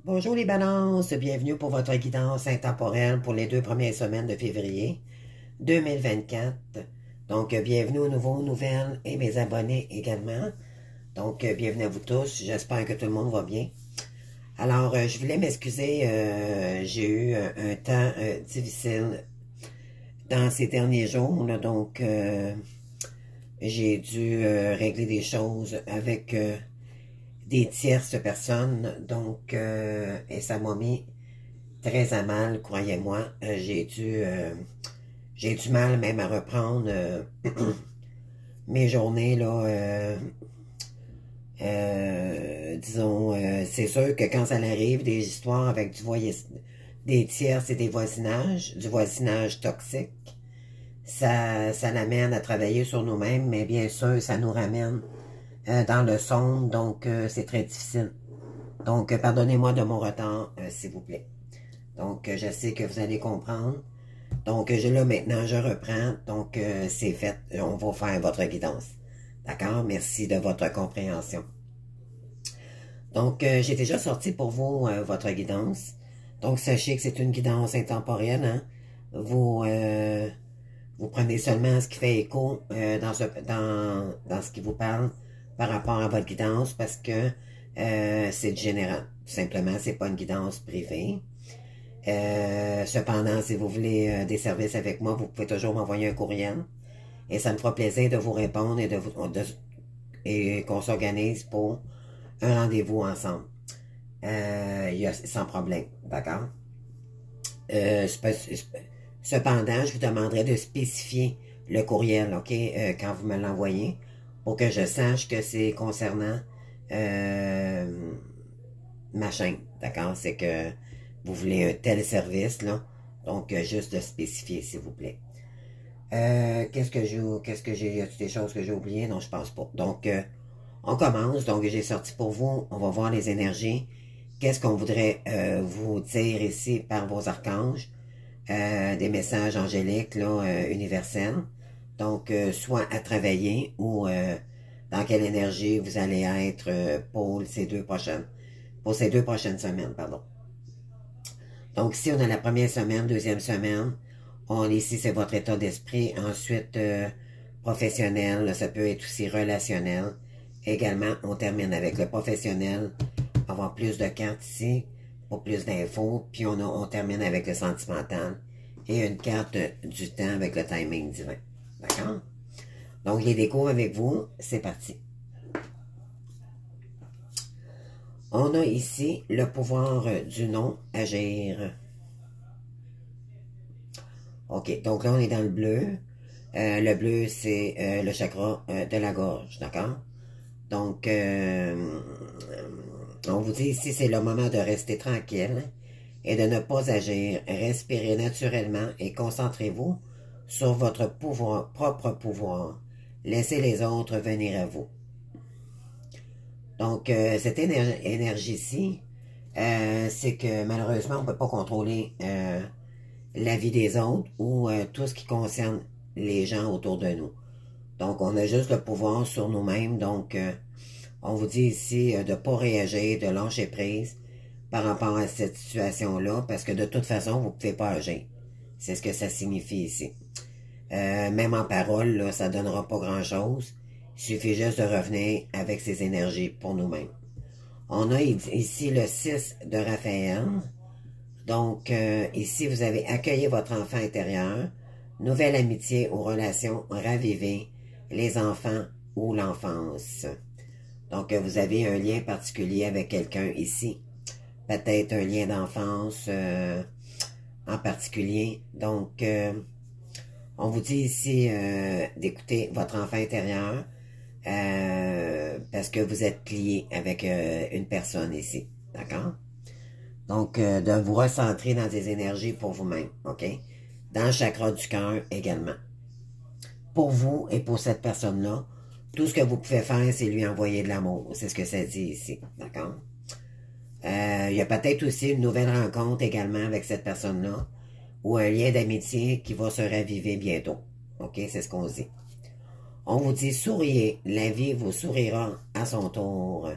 Bonjour les balances, bienvenue pour votre guidance intemporelle pour les 2 premières semaines de février 2024. Donc, bienvenue aux nouveaux, nouvelles et mes abonnés également. Donc, bienvenue à vous tous, j'espère que tout le monde va bien. Alors, je voulais m'excuser, j'ai eu un temps difficile dans ces derniers jours, là, donc j'ai dû régler des choses avec des tierces personnes, donc, et ça m'a mis très à mal, croyez-moi. J'ai du mal même à reprendre mes journées, là. Disons, c'est sûr que quand ça arrive, des histoires avec des tiers et du voisinage toxique, ça l'amène à travailler sur nous-mêmes, mais bien sûr, ça nous ramène dans le sombre, donc c'est très difficile. Donc, pardonnez-moi de mon retard, s'il vous plaît. Donc, je sais que vous allez comprendre. Donc, là, maintenant, je reprends. Donc, c'est fait. On va faire votre guidance. D'accord? Merci de votre compréhension. Donc, j'ai déjà sorti pour vous votre guidance. Donc, sachez que c'est une guidance intemporelle. Hein? Vous prenez seulement ce qui fait écho dans ce qui vous parle par rapport à votre guidance parce que c'est du général. Tout simplement, c'est pas une guidance privée. Cependant, si vous voulez des services avec moi, vous pouvez toujours m'envoyer un courriel. Et ça me fera plaisir de vous répondre et qu'on s'organise pour un rendez-vous ensemble. Sans problème, d'accord? Cependant, je vous demanderai de spécifier le courriel, OK, quand vous me l'envoyez, pour que je sache que c'est concernant ma chaîne, d'accord? C'est que vous voulez un tel service, là. Donc, juste de spécifier, s'il vous plaît. Qu'est-ce que j'ai, y a-t-il des choses que j'ai oubliées? Non, je pense pas. Donc, on commence. Donc, j'ai sorti pour vous. On va voir les énergies. Qu'est-ce qu'on voudrait vous dire ici par vos archanges? Des messages angéliques, là, universels. Donc, soit à travailler ou dans quelle énergie vous allez être pour ces 2 prochaines semaines, pardon. Donc, ici, on a la première semaine, deuxième semaine. Ici, c'est votre état d'esprit. Ensuite, professionnel, là, ça peut être aussi relationnel. Également, on termine avec le professionnel. On va avoir plus de cartes ici pour plus d'infos. Puis, on termine avec le sentimental. Et une carte du temps avec le timing divin. D'accord? Donc, les décos avec vous, c'est parti. On a ici le pouvoir du non agir. OK, donc là, on est dans le bleu. Le bleu, c'est le chakra de la gorge, d'accord? Donc, on vous dit ici, c'est le moment de rester tranquille et de ne pas agir. Respirez naturellement et concentrez-vous sur votre propre pouvoir. Laissez les autres venir à vous. Donc, cette énergie-ci, c'est que malheureusement, on ne peut pas contrôler la vie des autres ou tout ce qui concerne les gens autour de nous. Donc, on a juste le pouvoir sur nous-mêmes. Donc, on vous dit ici de ne pas réagir, de lâcher prise par rapport à cette situation-là, parce que de toute façon, vous ne pouvez pas agir. C'est ce que ça signifie ici. Même en parole, là, ça ne donnera pas grand-chose. Il suffit juste de revenir avec ces énergies pour nous-mêmes. On a ici le 6 de Raphaël. Donc, ici, vous avez accueilli votre enfant intérieur, nouvelle amitié ou relation ravivée, les enfants ou l'enfance. Donc, vous avez un lien particulier avec quelqu'un ici. Peut-être un lien d'enfance en particulier. Donc, on vous dit ici d'écouter votre enfant intérieur parce que vous êtes lié avec une personne ici. D'accord? Donc, de vous recentrer dans des énergies pour vous-même, OK? Dans le chakra du cœur également. Pour vous et pour cette personne-là, tout ce que vous pouvez faire, c'est lui envoyer de l'amour. C'est ce que ça dit ici, d'accord? Il y a peut-être aussi une nouvelle rencontre également avec cette personne-là ou un lien d'amitié qui va se raviver bientôt. OK? C'est ce qu'on dit. On vous dit souriez, la vie vous sourira à son tour.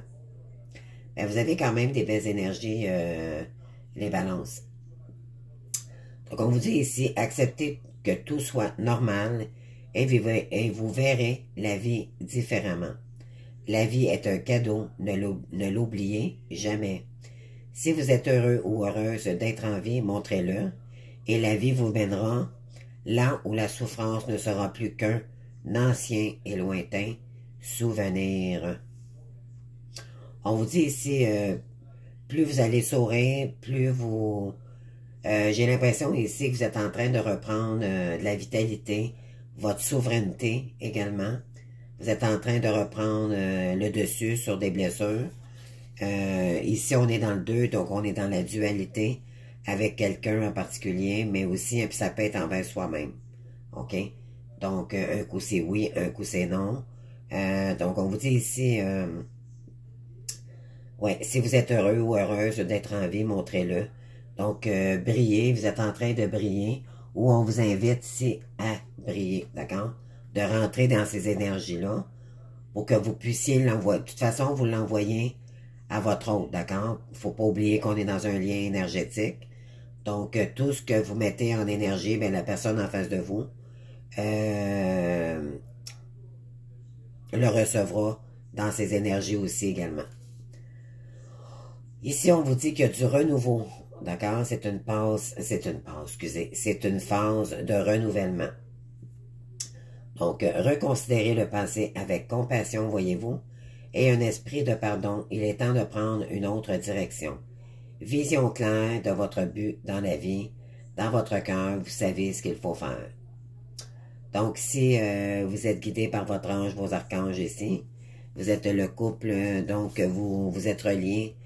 vous avez quand même des belles énergies, les balances. Donc, on vous dit ici, acceptez que tout soit normal et vous verrez la vie différemment. La vie est un cadeau, ne l'oubliez jamais. Si vous êtes heureux ou heureuse d'être en vie, montrez-le, et la vie vous mènera là où la souffrance ne sera plus qu'un ancien et lointain souvenir. On vous dit ici, plus vous allez sourire, plus vous... j'ai l'impression ici que vous êtes en train de reprendre de la vitalité, votre souveraineté également. Vous êtes en train de reprendre le dessus sur des blessures. Ici, on est dans le 2, donc on est dans la dualité avec quelqu'un en particulier, mais aussi, puis ça peut être envers soi-même. OK? Donc, un coup c'est oui, un coup c'est non. Donc, on vous dit ici, ouais, si vous êtes heureux ou heureuse d'être en vie, montrez-le. Donc, brillez, vous êtes en train de briller, ou on vous invite ici à briller, d'accord? De rentrer dans ces énergies-là, pour que vous puissiez l'envoyer. De toute façon, vous l'envoyez à votre autre, d'accord? Il ne faut pas oublier qu'on est dans un lien énergétique. Donc, tout ce que vous mettez en énergie, bien, la personne en face de vous le recevra dans ses énergies aussi également. Ici, on vous dit qu'il y a du renouveau, d'accord? C'est une phase, excusez, c'est une phase de renouvellement. Donc, reconsidérez le passé avec compassion, voyez-vous, et un esprit de pardon. Il est temps de prendre une autre direction. Vision claire de votre but dans la vie, dans votre cœur, vous savez ce qu'il faut faire. Donc, si vous êtes guidé par votre ange, vos archanges ici, vous êtes le couple, donc vous êtes reliés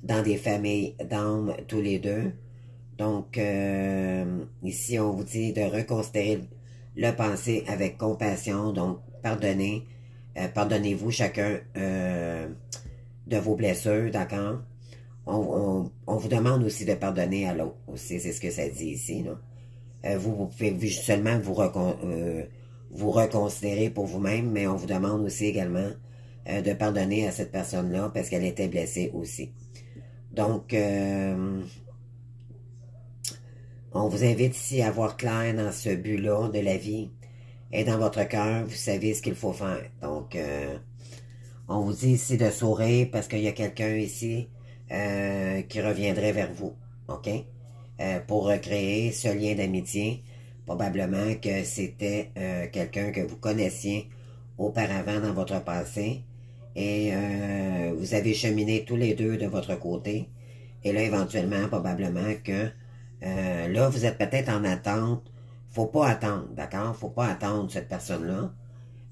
dans des familles d'âmes tous les deux. Donc, ici, on vous dit de reconsidérer le passé avec compassion. Donc, pardonnez, pardonnez-vous chacun de vos blessures, d'accord? On vous demande aussi de pardonner à l'autre aussi, c'est ce que ça dit ici, là. Vous pouvez seulement vous reconsidérer pour vous-même, mais on vous demande aussi également de pardonner à cette personne-là parce qu'elle était blessée aussi. Donc, on vous invite ici à voir clair dans ce but-là de la vie et dans votre cœur, vous savez ce qu'il faut faire. Donc, on vous dit ici de sourire parce qu'il y a quelqu'un ici qui reviendrait vers vous, OK? Pour recréer ce lien d'amitié. Probablement que c'était quelqu'un que vous connaissiez auparavant dans votre passé et vous avez cheminé tous les deux de votre côté. Et là, éventuellement, probablement que là, vous êtes peut-être en attente. Faut pas attendre, d'accord? Faut pas attendre cette personne-là.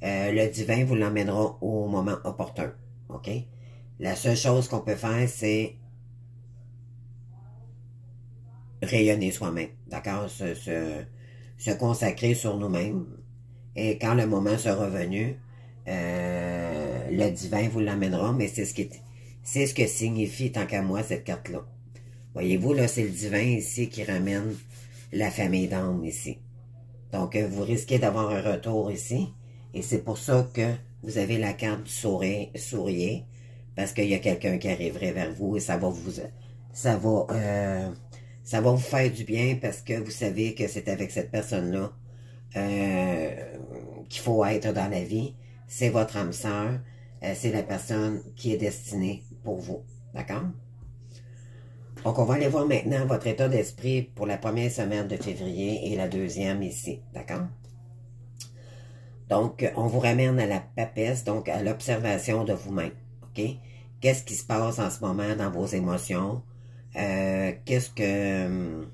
Le divin vous l'emmènera au moment opportun, OK? La seule chose qu'on peut faire, c'est rayonner soi-même, d'accord? Se consacrer sur nous-mêmes. Et quand le moment sera revenu, le divin vous l'amènera, mais c'est ce que signifie, tant qu'à moi, cette carte-là. Voyez-vous, là, c'est le divin ici qui ramène la famille d'âmes ici. Donc, vous risquez d'avoir un retour ici. Et c'est pour ça que vous avez la carte du sourire, parce qu'il y a quelqu'un qui arriverait vers vous et ça va vous faire du bien parce que vous savez que c'est avec cette personne-là qu'il faut être dans la vie. C'est votre âme sœur, c'est la personne qui est destinée pour vous. D'accord? Donc, on va aller voir maintenant votre état d'esprit pour la première semaine de février et la deuxième ici. D'accord? Donc, on vous ramène à la papesse, donc à l'observation de vous-même. OK? Qu'est-ce qui se passe en ce moment dans vos émotions? Qu'est-ce que...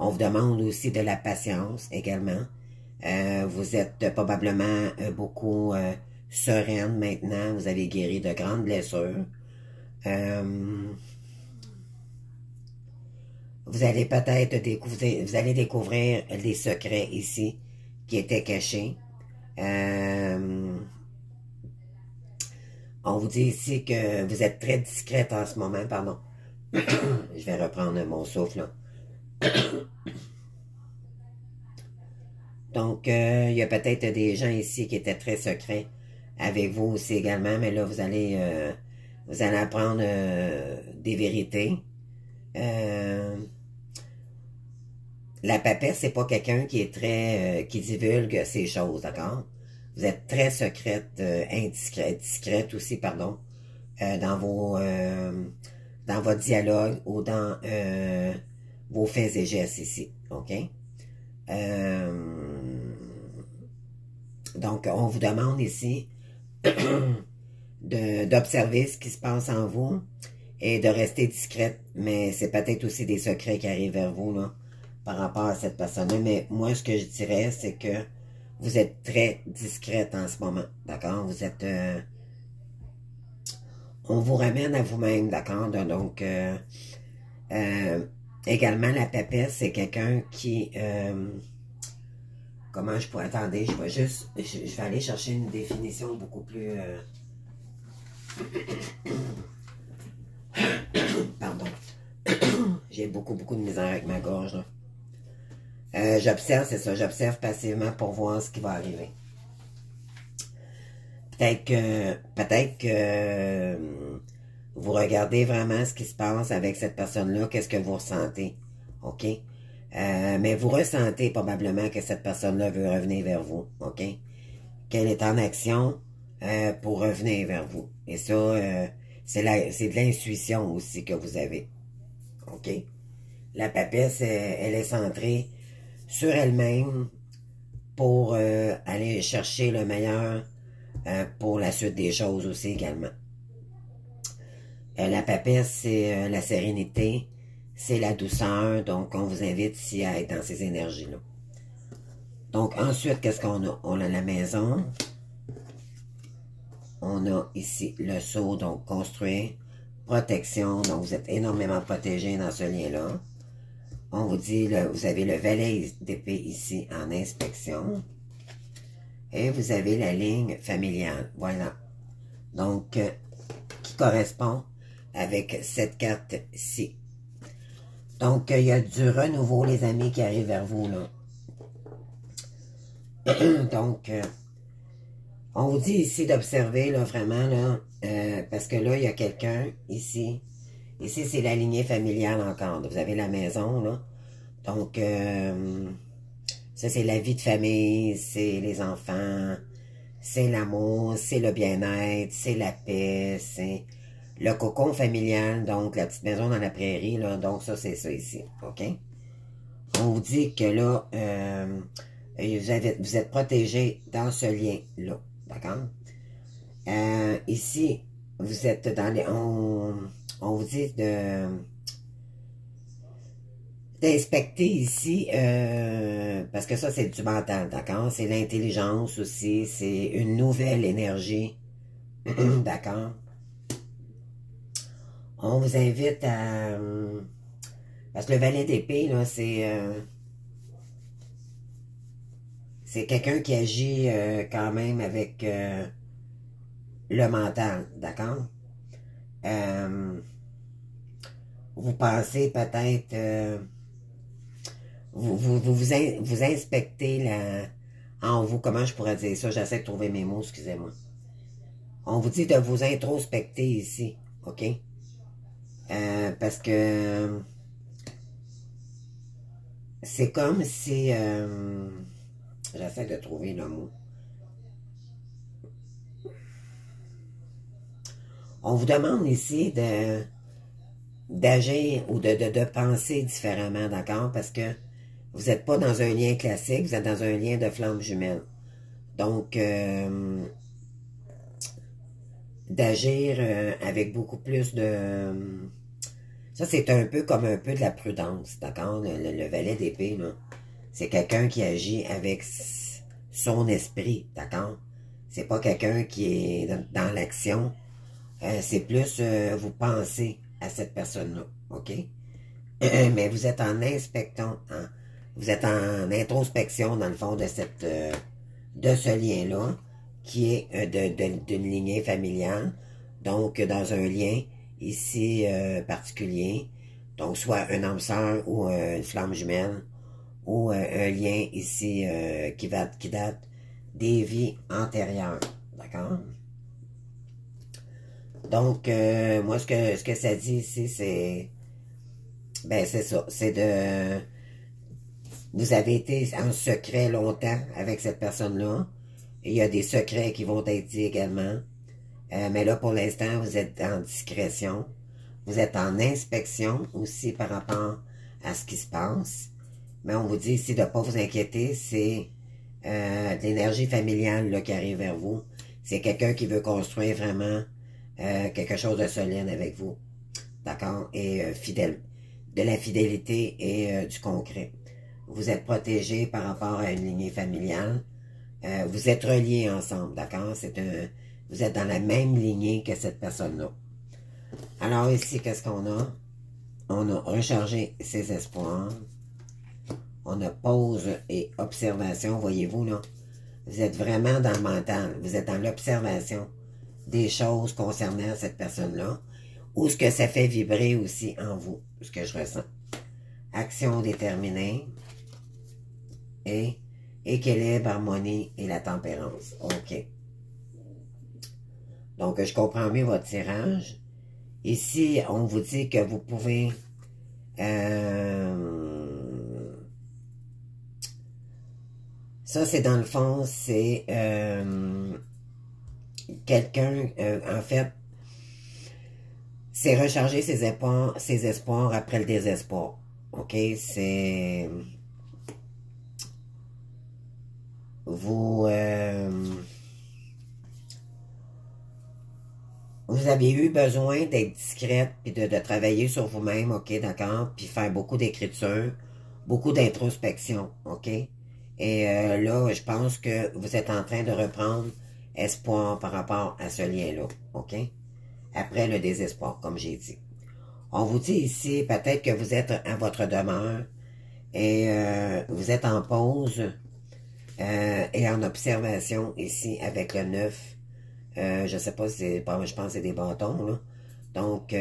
on vous demande aussi de la patience également. Vous êtes probablement beaucoup sereine maintenant. Vous avez guéri de grandes blessures. Vous allez peut-être découvrir des secrets ici qui étaient cachés. On vous dit ici que vous êtes très discrète en ce moment, pardon. Je vais reprendre mon souffle, là. Donc, il y a peut-être des gens ici qui étaient très secrets avec vous aussi également, mais là, vous allez Vous allez apprendre des vérités. La papesse, c'est pas quelqu'un qui est très... qui divulgue ses choses, d'accord? Vous êtes très secrète, discrète aussi, pardon, dans votre dialogue ou dans vos faits et gestes ici, ok? Donc, on vous demande ici d'observer ce qui se passe en vous et de rester discrète, mais c'est peut-être aussi des secrets qui arrivent vers vous, là, par rapport à cette personne-là. Mais moi, ce que je dirais, c'est que vous êtes très discrète en ce moment, d'accord? Vous êtes... on vous ramène à vous-même, d'accord? Donc, également, la papesse, c'est quelqu'un qui... comment je pourrais... Attendez, je vais juste... Je vais aller chercher une définition beaucoup plus... Pardon. J'ai beaucoup de misère avec ma gorge, là. J'observe, c'est ça, j'observe passivement pour voir ce qui va arriver. Peut-être que vous regardez vraiment ce qui se passe avec cette personne-là, qu'est-ce que vous ressentez, ok? Mais vous ressentez probablement que cette personne-là veut revenir vers vous, ok? Qu'elle est en action pour revenir vers vous. Et ça, c'est de l'intuition aussi que vous avez, ok? La papesse, elle est centrée sur elle-même pour aller chercher le meilleur pour la suite des choses aussi également. La papesse, c'est la sérénité, c'est la douceur, donc on vous invite ici à être dans ces énergies-là. Donc ensuite, qu'est-ce qu'on a? On a la maison, on a ici le sceau, donc construire, protection, donc vous êtes énormément protégé dans ce lien-là. On vous dit, vous avez le valet d'épée ici en inspection. Et vous avez la ligne familiale. Voilà. Donc, qui correspond avec cette carte-ci. Donc, il y a du renouveau, les amis, qui arrive vers vous, là. Donc, on vous dit ici d'observer, là, vraiment, là, parce que là, il y a quelqu'un ici. Ici, c'est la lignée familiale encore. Vous avez la maison, là. Donc, ça, c'est la vie de famille, c'est les enfants, c'est l'amour, c'est le bien-être, c'est la paix, c'est le cocon familial, donc la petite maison dans la prairie, là. Donc, ça, c'est ça ici, OK? On vous dit que là, vous êtes protégé dans ce lien-là, d'accord? Ici, vous êtes dans les... On vous dit d'inspecter ici, parce que ça, c'est du mental, d'accord? C'est l'intelligence aussi, c'est une nouvelle énergie, d'accord? On vous invite à... parce que le valet d'épée, là, c'est quelqu'un qui agit quand même avec le mental, d'accord? Vous pensez peut-être... vous inspectez en vous, comment je pourrais dire ça? J'essaie de trouver mes mots, excusez-moi. On vous dit de vous introspecter ici, OK? Parce que c'est comme si... j'essaie de trouver le mot. On vous demande ici d'agir ou de penser différemment, d'accord? Parce que vous n'êtes pas dans un lien classique, vous êtes dans un lien de flamme jumelle. Donc, d'agir avec beaucoup plus de... ça, c'est un peu comme un peu de la prudence, d'accord? Le valet d'épée, là, c'est quelqu'un qui agit avec son esprit, d'accord? C'est pas quelqu'un qui est dans l'action. C'est plus vous pensez à cette personne-là, OK? Mais vous êtes en inspectant, hein? Vous êtes en introspection, dans le fond, de ce lien-là, qui est d'une lignée familiale, donc dans un lien ici particulier, donc soit un âme sœur ou une flamme jumelle, ou un lien ici qui date des vies antérieures, d'accord? Donc, moi, ce que ça dit ici, c'est... Ben, c'est ça. C'est de... Vous avez été en secret longtemps avec cette personne-là. Il y a des secrets qui vont être dits également. Mais là, pour l'instant, vous êtes en discrétion. Vous êtes en inspection aussi par rapport à ce qui se passe. Mais on vous dit ici de ne pas vous inquiéter, c'est de l'énergie familiale là, qui arrive vers vous. C'est quelqu'un qui veut construire vraiment quelque chose de solide avec vous. D'accord? Et fidèle. De la fidélité et du concret. Vous êtes protégé par rapport à une lignée familiale. Vous êtes reliés ensemble, d'accord? Vous êtes dans la même lignée que cette personne-là. Alors ici, qu'est-ce qu'on a? On a rechargé ses espoirs. On a pause et observation, voyez-vous, là. Vous êtes vraiment dans le mental. Vous êtes dans l'observation des choses concernant cette personne-là. Ou ce que ça fait vibrer aussi en vous, ce que je ressens. Action déterminée. Et équilibre, harmonie et la tempérance. OK. Donc, je comprends mieux votre tirage. Ici, on vous dit que vous pouvez... ça, c'est dans le fond, c'est quelqu'un, en fait, c'est recharger ses espoirs après le désespoir. OK? C'est... Vous avez eu besoin d'être discrète et de travailler sur vous-même, OK, d'accord? Puis faire beaucoup d'écriture, beaucoup d'introspection, OK? Et là, je pense que vous êtes en train de reprendre espoir par rapport à ce lien-là, OK? Après le désespoir, comme j'ai dit. On vous dit ici, peut-être que vous êtes à votre demeure et vous êtes en pause et en observation ici avec le 9. Je sais pas si c'est... Je pense que c'est des bâtons, là. Donc,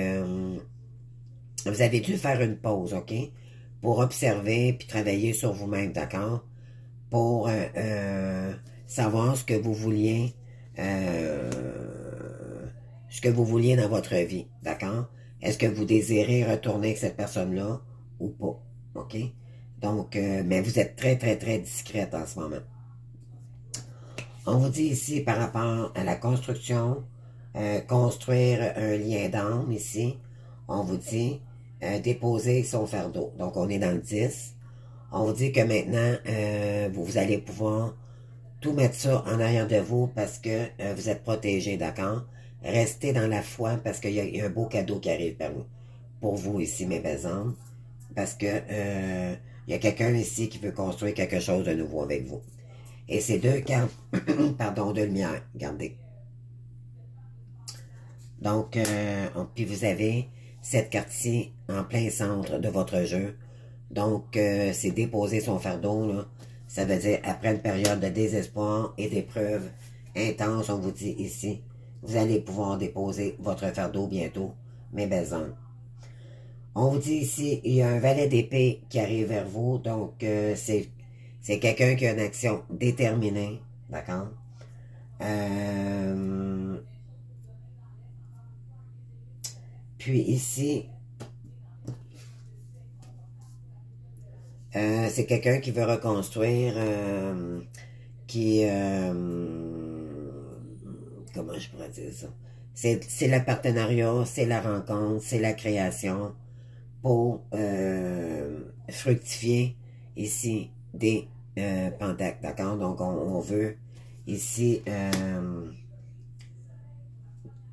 vous avez dû faire une pause, OK? Pour observer puis travailler sur vous-même, d'accord? Pour savoir ce que vous vouliez dans votre vie, d'accord? Est-ce que vous désirez retourner avec cette personne-là ou pas, OK? Donc, mais vous êtes très, très, très discrète en ce moment. On vous dit ici, par rapport à la construction, construire un lien d'âme ici, on vous dit déposer son fardeau. Donc, on est dans le 10. On vous dit que maintenant, vous allez pouvoir tout mettre ça en arrière de vous parce que vous êtes protégé, d'accord? Restez dans la foi parce qu'il y a un beau cadeau qui arrive pour vous ici, mes belles âmes. Parce que il y a quelqu'un ici qui veut construire quelque chose de nouveau avec vous. Et ces deux cartes, pardon, de lumière, regardez. Donc, puis vous avez cette carte-ci en plein centre de votre jeu. Donc, c'est déposer son fardeau, là. Ça veut dire, après une période de désespoir et d'épreuves intenses, on vous dit ici, vous allez pouvoir déposer votre fardeau bientôt, mes belles âmes. On vous dit ici, il y a un valet d'épée qui arrive vers vous, donc c'est quelqu'un qui a une action déterminée, d'accord? Puis ici, c'est quelqu'un qui veut reconstruire, comment je pourrais dire ça? C'est le partenariat, c'est la rencontre, c'est la création pour fructifier ici des pentacles, d'accord? Donc, on veut ici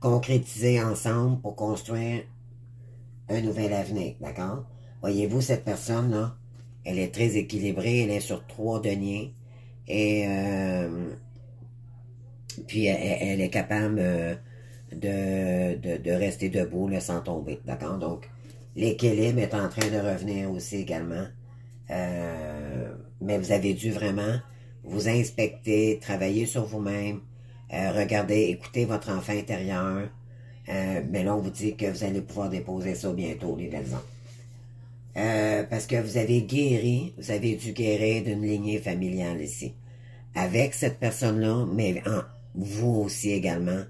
concrétiser ensemble pour construire un nouvel avenir, d'accord? Voyez-vous, cette personne-là, elle est très équilibrée, elle est sur 3 deniers et puis elle est capable de rester debout là, sans tomber, d'accord? Donc, l'équilibre est en train de revenir aussi également. Mais vous avez dû vraiment vous inspecter, travailler sur vous-même, regarder, écouter votre enfant intérieur. Mais là, on vous dit que vous allez pouvoir déposer ça bientôt, les belles âmes. Parce que vous avez dû guérir d'une lignée familiale ici. Avec cette personne-là, mais vous aussi également,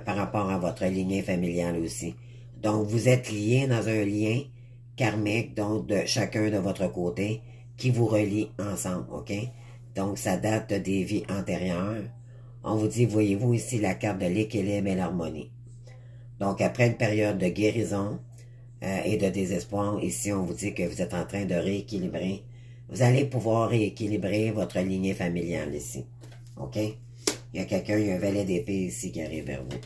par rapport à votre lignée familiale aussi. Donc, vous êtes liés dans un lien karmique, donc de chacun de votre côté, qui vous relie ensemble, ok? Donc, ça date des vies antérieures. On vous dit, voyez-vous ici la carte de l'équilibre et l'harmonie. Donc, après une période de guérison et de désespoir, ici, on vous dit que vous êtes en train de rééquilibrer. Vous allez pouvoir rééquilibrer votre lignée familiale ici, ok? Il y a quelqu'un, il y a un valet d'épée ici qui arrive vers vous.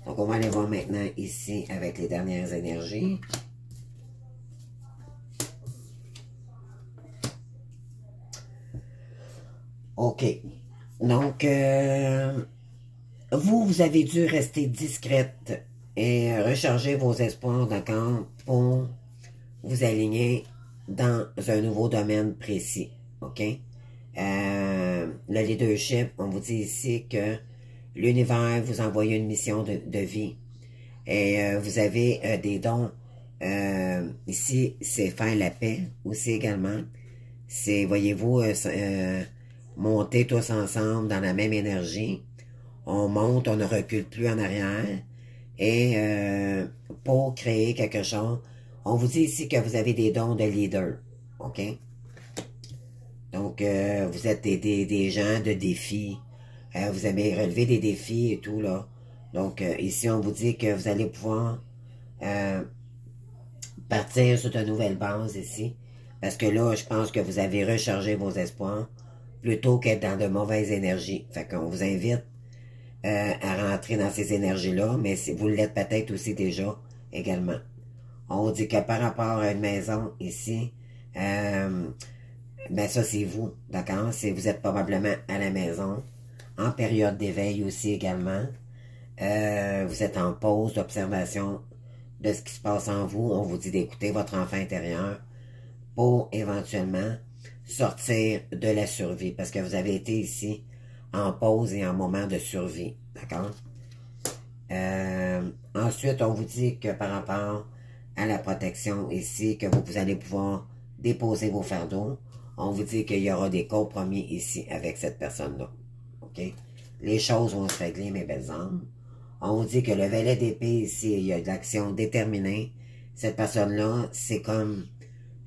Donc, on va aller voir maintenant ici avec les dernières énergies. OK. Donc, vous avez dû rester discrète et recharger vos espoirs, d'accord, pour vous aligner dans un nouveau domaine précis, OK? Le leadership, on vous dit ici que l'univers vous envoie une mission de vie et vous avez des dons. Ici, c'est faire la paix aussi également. C'est, voyez-vous, monter tous ensemble dans la même énergie. On monte, on ne recule plus en arrière. Et pour créer quelque chose, on vous dit ici que vous avez des dons de leader. OK? Donc, vous êtes des gens de défis. Vous avez relevé des défis et tout, là. Donc, ici, on vous dit que vous allez pouvoir partir sur de nouvelles bases ici. Parce que là, je pense que vous avez rechargé vos espoirs plutôt qu'être dans de mauvaises énergies. Fait qu'on vous invite à rentrer dans ces énergies-là, mais si vous l'êtes peut-être aussi déjà également. On dit que par rapport à une maison ici, ben ça c'est vous, d'accord? Vous êtes probablement à la maison, en période d'éveil aussi également. Vous êtes en pause d'observation de ce qui se passe en vous. On vous dit d'écouter votre enfant intérieur pour éventuellement sortir de la survie, parce que vous avez été ici en pause et en moment de survie, d'accord? Ensuite, on vous dit que par rapport à la protection ici, que vous allez pouvoir déposer vos fardeaux, on vous dit qu'il y aura des compromis ici avec cette personne-là, ok? Les choses vont se régler, mes belles âmes. On vous dit que le valet d'épée ici, il y a de l'action déterminée. Cette personne-là, c'est comme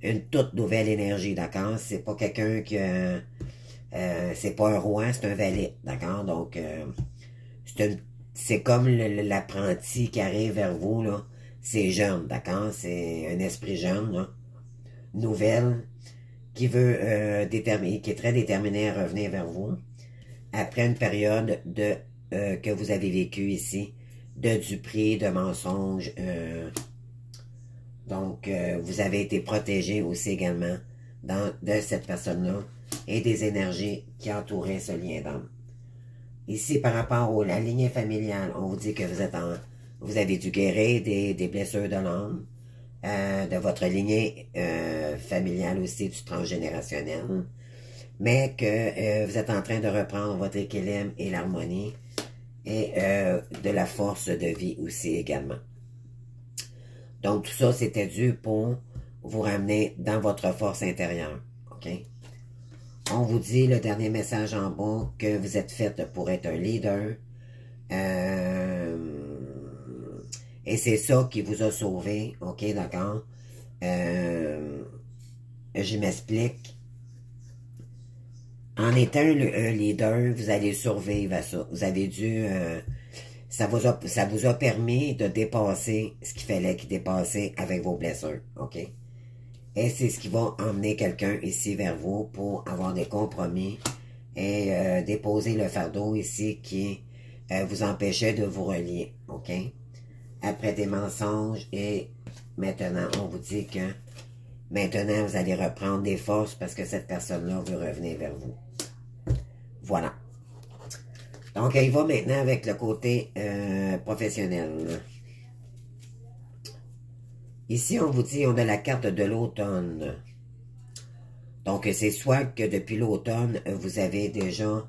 une toute nouvelle énergie, d'accord? C'est pas quelqu'un qui... c'est pas un roi, c'est un valet, d'accord? Donc, c'est comme l'apprenti qui arrive vers vous, là. C'est jeune, d'accord? C'est un esprit jeune, là. Nouvelle, qui veut qui est très déterminé à revenir vers vous. Après une période de que vous avez vécu ici, de duperie, de mensonges, donc, vous avez été protégé aussi également de cette personne-là et des énergies qui entouraient ce lien d'âme. Ici, par rapport à la lignée familiale, on vous dit que vous avez dû guérir des blessures de l'âme, de votre lignée familiale aussi, du transgénérationnel, mais que vous êtes en train de reprendre votre équilibre et l'harmonie et de la force de vie aussi également. Donc, tout ça, c'était dû pour vous ramener dans votre force intérieure. OK? On vous dit, le dernier message en bas, que vous êtes faite pour être un leader. Et c'est ça qui vous a sauvé. OK, d'accord? Je m'explique. En étant un leader, vous allez survivre à ça. Vous avez dû... ça vous a permis de dépasser ce qu'il fallait qu'il dépasse avec vos blessures, OK? Et c'est ce qui va emmener quelqu'un ici vers vous pour avoir des compromis et déposer le fardeau ici qui vous empêchait de vous relier, OK? Après des mensonges et maintenant, on vous dit que maintenant, vous allez reprendre des forces parce que cette personne-là veut revenir vers vous. Voilà. Donc, il va maintenant avec le côté professionnel. Ici, on vous dit, on a la carte de l'automne. Donc, c'est soit que depuis l'automne, vous avez déjà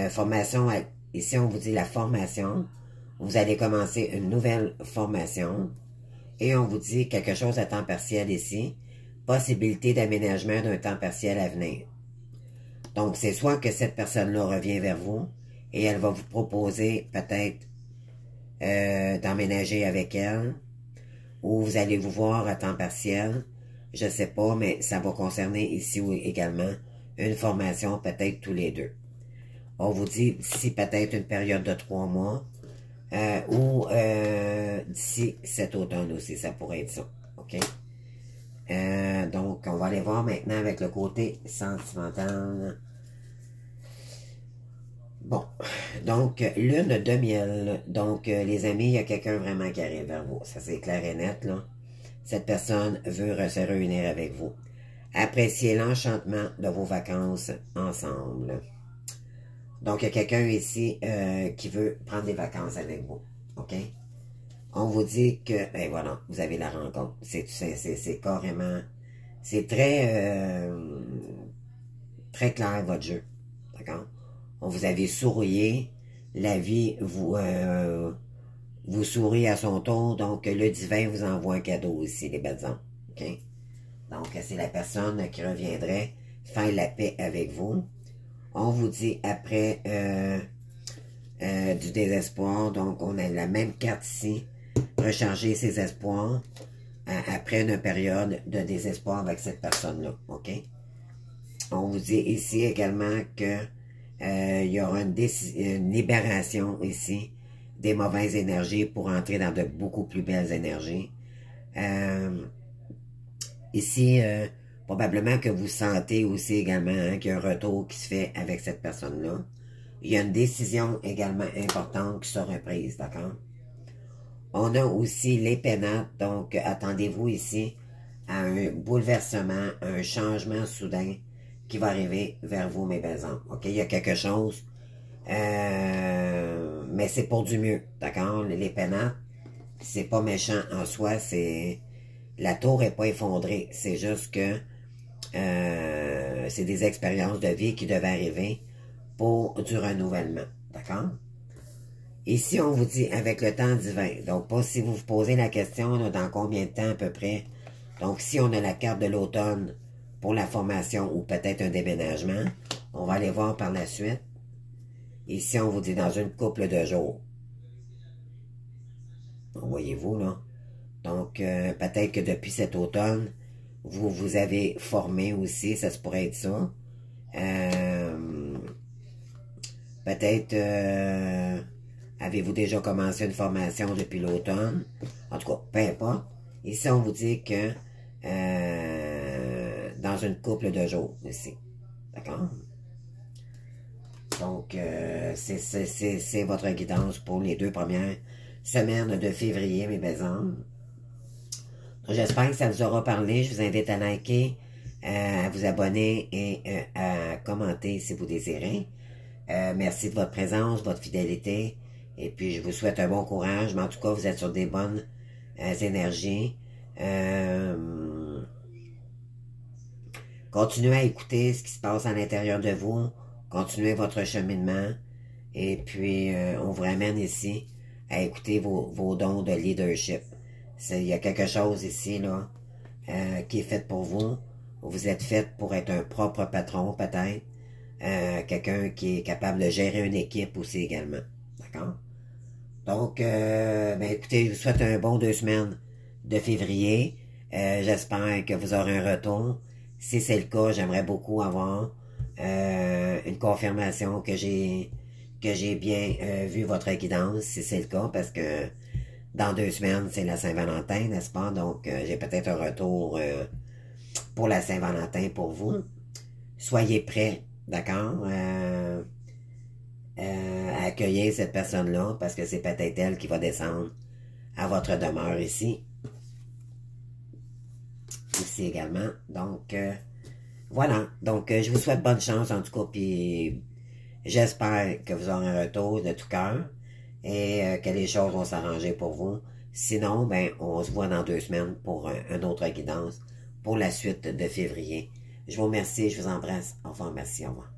formation. Ici, on vous dit la formation. Vous allez commencer une nouvelle formation. Et on vous dit quelque chose à temps partiel ici. Possibilité d'aménagement d'un temps partiel à venir. Donc, c'est soit que cette personne-là revient vers vous et elle va vous proposer peut-être d'emménager avec elle, ou vous allez vous voir à temps partiel, je ne sais pas, mais ça va concerner ici également une formation peut-être tous les deux. On vous dit d'ici peut-être une période de 3 mois, ou d'ici cet automne aussi, ça pourrait être ça, ok? Donc, on va aller voir maintenant avec le côté sentimental. Bon, donc, lune de miel. Donc, les amis, il y a quelqu'un vraiment qui arrive vers vous. Ça, c'est clair et net, là. Cette personne veut se réunir avec vous. Appréciez l'enchantement de vos vacances ensemble. Donc, il y a quelqu'un ici qui veut prendre des vacances avec vous. OK? On vous dit que, ben voilà, vous avez la rencontre. C'est carrément, c'est très clair votre jeu. D'accord? On vous avait sourié. La vie vous sourit à son tour. Donc, le divin vous envoie un cadeau aussi, les belles âmes. OK? Donc, c'est la personne qui reviendrait faire la paix avec vous. On vous dit après du désespoir. Donc, on a la même carte ici. Recharger ses espoirs après une période de désespoir avec cette personne-là. OK? On vous dit ici également que il y aura une libération ici des mauvaises énergies pour entrer dans de beaucoup plus belles énergies. Ici, probablement que vous sentez aussi également qu'il y a un retour qui se fait avec cette personne-là. Il y a une décision également importante qui sera prise, d'accord? On a aussi les pénates, donc attendez-vous ici à un bouleversement, un changement soudain qui va arriver vers vous, mes belles âmes. OK, il y a quelque chose, mais c'est pour du mieux, d'accord? Les pénates, c'est pas méchant en soi, c'est... La tour est pas effondrée, c'est juste que c'est des expériences de vie qui devaient arriver pour du renouvellement, d'accord? Ici, on vous dit avec le temps divin. Donc, pas si vous vous posez la question, là, dans combien de temps à peu près. Donc, si on a la carte de l'automne pour la formation ou peut-être un déménagement, on va aller voir par la suite. Ici, on vous dit dans une couple de jours. Voyez-vous, là? Donc, peut-être que depuis cet automne, vous vous avez formé aussi, ça se pourrait être ça. Peut-être avez-vous déjà commencé une formation depuis l'automne. En tout cas, peu importe. Ici, on vous dit que dans une couple de jours ici. D'accord? Donc, c'est votre guidance pour les 2 premières semaines de février, mes belles âmes. J'espère que ça vous aura parlé. Je vous invite à liker, à vous abonner et à commenter si vous désirez. Merci de votre présence, votre fidélité. Et puis, je vous souhaite un bon courage. Mais en tout cas, vous êtes sur des bonnes énergies. Continuez à écouter ce qui se passe à l'intérieur de vous. Continuez votre cheminement. Et puis, on vous ramène ici à écouter vos dons de leadership. Il y a quelque chose ici, là, qui est fait pour vous. Vous êtes fait pour être un propre patron, peut-être. Quelqu'un qui est capable de gérer une équipe aussi également. D'accord? Donc, ben écoutez, je vous souhaite un bon 2 semaines de février. J'espère que vous aurez un retour. Si c'est le cas, j'aimerais beaucoup avoir une confirmation que j'ai bien vu votre guidance, si c'est le cas, parce que dans 2 semaines, c'est la Saint-Valentin, n'est-ce pas? Donc, j'ai peut-être un retour pour la Saint-Valentin pour vous. Soyez prêts, d'accord? À accueillir cette personne-là, parce que c'est peut-être elle qui va descendre à votre demeure ici. Ici également. Donc, voilà. Donc, je vous souhaite bonne chance, en tout cas, puis j'espère que vous aurez un retour de tout cœur et que les choses vont s'arranger pour vous. Sinon, ben, on se voit dans 2 semaines pour une autre guidance pour la suite de février. Je vous remercie, je vous embrasse. Au revoir, merci, au revoir.